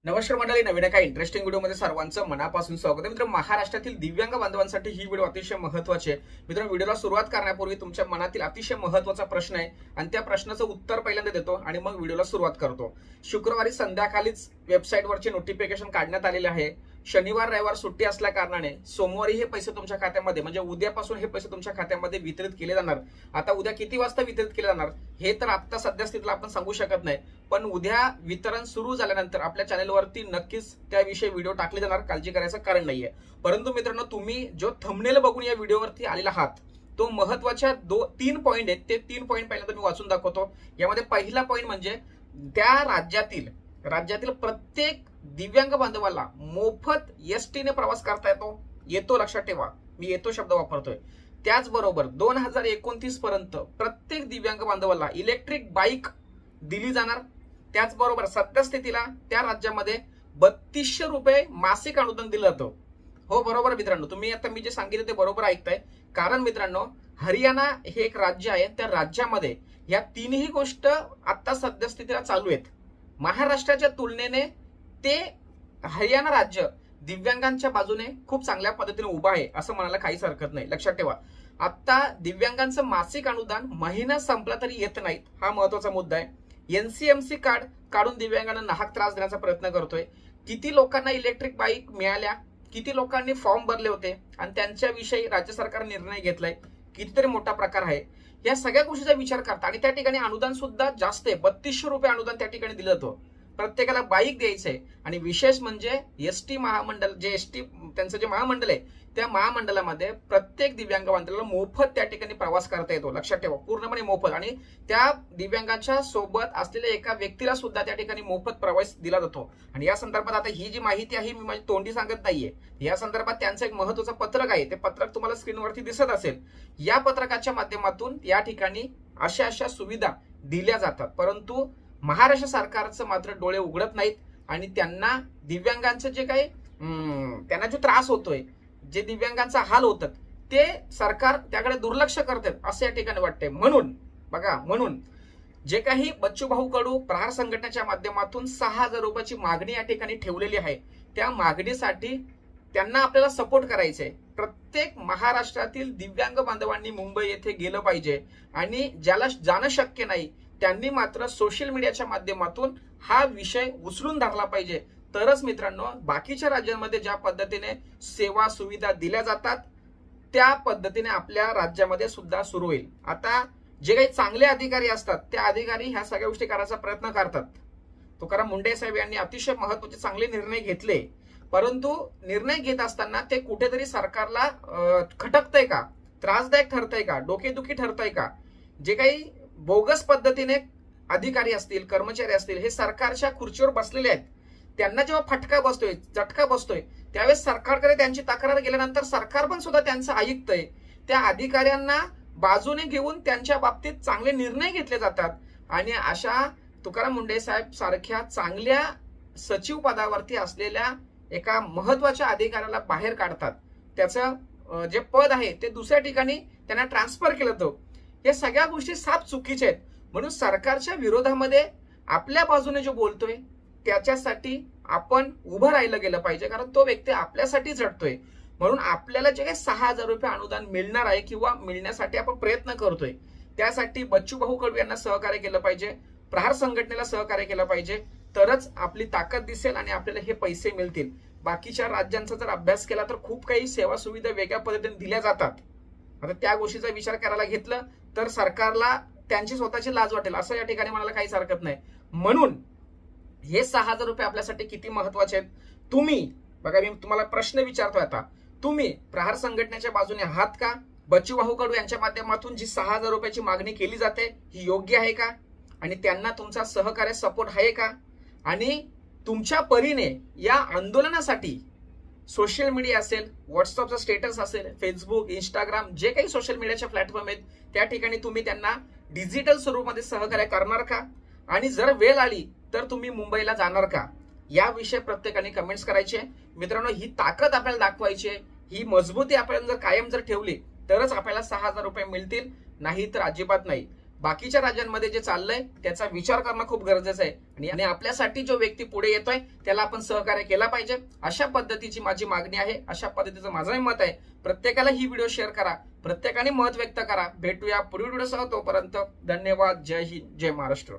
नमस्कार मंडळी, नवीन एका इंटरेस्टिंग व्हिडिओमध्ये सर्वांचं मनापासून स्वागत आहे. मित्र, महाराष्ट्रातील दिव्यांग बांधवांसाठी ही व्हिडिओ अतिशय महत्त्वाची आहे. मित्रांनो, व्हिडिओला सुरुवात करण्यापूर्वी तुमच्या मनातील अतिशय महत्त्वाचा प्रश्न आहे आणि त्या प्रश्नाचं उत्तर पहिल्यांदा देतो आणि मग व्हिडिओला सुरुवात करतो. शुक्रवारी संध्याकाळीच वेबसाईटवरचे नोटिफिकेशन काढण्यात आलेले आहे. शनिवार रविवार सुट्टी असल्या कारणाने सोमवारी हे पैसे तुमच्या खात्यामध्ये म्हणजे उद्यापासून हे पैसे तुमच्या खात्यामध्ये वितरित केले जाणार. आता उद्या किती वाजता वितरित केले जाणार हे तर आता सध्या स्थितीला आपण सांगू शकत नाही, पण उद्या वितरण सुरू झाल्यानंतर आपल्या चॅनलवरती नक्कीच त्याविषयी व्हिडिओ टाकले जाणार. काळजी करायचं कारण नाहीये. परंतु मित्रांनो, तुम्ही जो थंबनेल बघून या व्हिडिओवरती आलेला आहात तो महत्वाच्या तीन पॉईंट आहेत. ते 3 पॉईंट पहिल्यांदा मी वाचून दाखवतो. यामध्ये पहिला पॉईंट म्हणजे त्या राज्यातील प्रत्येक दिव्यांग बांधवाला मोफत एसटी ने प्रवास करता येतो. लक्षात ठेवा, मी येतो शब्द वापरतोय. त्याचबरोबर 2029 पर्यंत प्रत्येक दिव्यांग बांधवाला इलेक्ट्रिक बाईक दिली जाणार. त्याचबरोबर सद्यस्थितीला त्या राज्यामध्ये 3200 रुपये मासिक अनुदान दिलं जातं. हो बरोबर मित्रांनो, तुम्ही आता मी जे सांगितलं ते बरोबर ऐकताय. कारण मित्रांनो, हरियाणा हे एक राज्य आहे, त्या राज्यामध्ये या तीनही गोष्ट आता सद्यस्थितीला चालू आहेत. महाराष्ट्राच्या तुलनेने ते हरियाणा राज्य दिव्यांगांच्या बाजूने खूप चांगल्या पद्धतीने उभा आहे असं म्हणायला काहीच हरकत नाही. लक्षात ठेवा, आता दिव्यांगांचं मासिक अनुदान महिना संपला तरी येत नाहीत, हा महत्वाचा मुद्दा आहे. एनसीएमसी कार्ड काढून दिव्यांगांना नाहक त्रास देण्याचा प्रयत्न करतोय. किती लोकांना इलेक्ट्रिक बाईक मिळाल्या, किती लोकांनी फॉर्म भरले होते आणि त्यांच्याविषयी राज्य सरकार निर्णय घेतलाय, कितीतरी मोठा प्रकार आहे. या सगळ्या गोष्टीचा विचार करता आणि त्या ठिकाणी अनुदान सुद्धा जास्त आहे. 3200 रुपये अनुदान त्या ठिकाणी दिलं जातं. प्रत्येकाला बाईक द्यायचंय आणि विशेष म्हणजे एसटी महामंडळ जे त्यांचं जे महामंडळ आहे त्या महामंडळामध्ये प्रत्येक दिव्यांग बांधवाला मोफत त्या ठिकाणी प्रवास करता येतो. लक्षात ठेवा, पूर्णपणे मोफत. आणि त्या दिव्यांगाच्या सोबत असलेल्या एका व्यक्तीला सुद्धा त्या ठिकाणी मोफत प्रवास दिला जातो. आणि या संदर्भात आता ही जी माहिती आहे मी माझी तोंडी सांगत नाहीये. या संदर्भात त्यांचं एक महत्वाचं पत्रक आहे. ते पत्रक तुम्हाला स्क्रीनवरती दिसत असेल. या पत्रकाच्या माध्यमातून या ठिकाणी अशा सुविधा दिल्या जातात. परंतु महाराष्ट्र सरकारचं मात्र डोळे उघडत नाहीत आणि त्यांना दिव्यांगांचं जे काही त्यांना जो त्रास होतोय, जे दिव्यांगांचा हाल होतात, ते सरकार त्याकडे दुर्लक्ष करतात असं या ठिकाणी वाटतंय. म्हणून जे काही बच्चूभाऊ कडू प्रहार संघटनेच्या माध्यमातून 6000 रुपयाची मागणी या ठिकाणी ठेवलेली आहे, त्या मागणीसाठी त्यांना आपल्याला सपोर्ट करायचंय. प्रत्येक महाराष्ट्रातील दिव्यांग बांधवांनी मुंबई येथे गेलं पाहिजे आणि ज्याला जाणं शक्य नाही त्यांनी मात्र सोशल मीडियाच्या माध्यमातून हा विषय उचलून धरला पाहिजे. तरच मित्रांनो, बाकीच्या राज्यांमध्ये ज्या पद्धतीने सेवा सुविधा दिल्या जातात त्या पद्धतीने आपल्या राज्यामध्ये सुद्धा सुरू होईल. आता जे काही चांगले अधिकारी असतात त्या अधिकारी ह्या सगळ्या गोष्टी करायचा प्रयत्न करतात. तुकाराम मुंडे साहेब यांनी अतिशय महत्त्वाचे चांगले निर्णय घेतले, परंतु निर्णय घेत असताना ते कुठेतरी सरकारला खटकतंय का, त्रासदायक ठरतंय का, डोकेदुखी ठरतंय का. जे काही बोगस पद्धतीने अधिकारी असतील, कर्मचारी असतील, हे सरकारच्या खुर्चीवर बसलेले आहेत. त्यांना जेव्हा फटका बसतोय, झटका बसतोय, त्यावेळेस सरकारकडे त्यांची तक्रार गेल्यानंतर सरकार पण सुद्धा त्यांचं ऐकतंय. त्या अधिकाऱ्यांना बाजूने घेऊन त्यांच्या बाबतीत चांगले निर्णय घेतले जातात आणि अशा तुकाराम मुंडे साहेब सारख्या चांगल्या सचिव पदावरती असलेल्या एका महत्वाच्या अधिकाऱ्याला बाहेर काढतात. त्याचं जे पद आहे ते दुसऱ्या ठिकाणी त्यांना ट्रान्सफर केलं जातं. या सगळ्या गोष्टी साफ चुकीच्या आहेत. म्हणून सरकारच्या विरोधामध्ये आपल्या बाजूने जो बोलतोय त्याच्यासाठी आपण उभं राहिलं गेलं पाहिजे, कारण तो व्यक्ती आपल्यासाठी झटतोय. म्हणून आपल्याला जे काही 6000 रुपये अनुदान मिळणार आहे किंवा मिळण्यासाठी आपण प्रयत्न करतोय, त्यासाठी बच्चूभाऊ कडू यांना सहकार्य केलं पाहिजे, प्रहार संघटनेला सहकार्य केलं पाहिजे. तरच आपली ताकद दिसेल आणि आपल्याला हे पैसे मिळतील. बाकीच्या राज्यांचा जर अभ्यास केला तर खूप काही सेवा सुविधा वेगळ्या पद्धतीने दिल्या जातात. आता त्या गोष्टीचा विचार करायला घेतलं तर सरकारला त्यांची स्वतःची लाज वाटेल असं या ठिकाणी म्हणायला काहीच हरकत नाही. म्हणून हे 6000 रुपये आपल्यासाठी किती महत्वाचे आहेत. तुम्ही बघा, मी तुम्हाला प्रश्न विचारतोय आता, तुम्ही प्रहार संघटनेच्या बाजूने आहात का? बच्चूभाऊ कडू यांच्या माध्यमातून जी 6000 रुपयाची मागणी केली जाते ही योग्य आहे का? आणि त्यांना तुमचा सहकार्य सपोर्ट आहे का? आणि तुमच्या परीने या आंदोलनासाठी सोशल मीडिया असेल, व्हॉट्सअपचा स्टेटस असेल, फेसबुक, इंस्टाग्राम, जे काही सोशल मीडियाचे प्लॅटफॉर्म आहेत त्या ठिकाणी तुम्ही त्यांना डिजिटल स्वरूपामध्ये सहकार्य करणार का? आणि जर वेळ आली तर तुम्ही मुंबईला जाणार का? याविषयी प्रत्येकाने कमेंट्स करायचे. मित्रांनो, ही ताकद आपल्याला दाखवायची आहे. ही मजबूती आपण जर कायम ठेवली तरच आपल्याला 6000 रुपये मिळतील, नाही तर अजिबात नाही. बाकीच्या राज्यांमध्ये जे चाललंय त्याचा विचार करणं खूप गरजेचं आहे आणि आपल्यासाठी जो व्यक्ती पुढे येतोय त्याला आपण सहकार्य केला पाहिजे. अशा पद्धतीची माझी मागणी आहे, अशा पद्धतीचं माझंही मत आहे. प्रत्येकाला ही व्हिडिओ शेअर करा, प्रत्येकाने मत व्यक्त करा. भेटूया पुढील व्हिडिओसह. तोपर्यंत धन्यवाद. जय हिंद, जय महाराष्ट्र.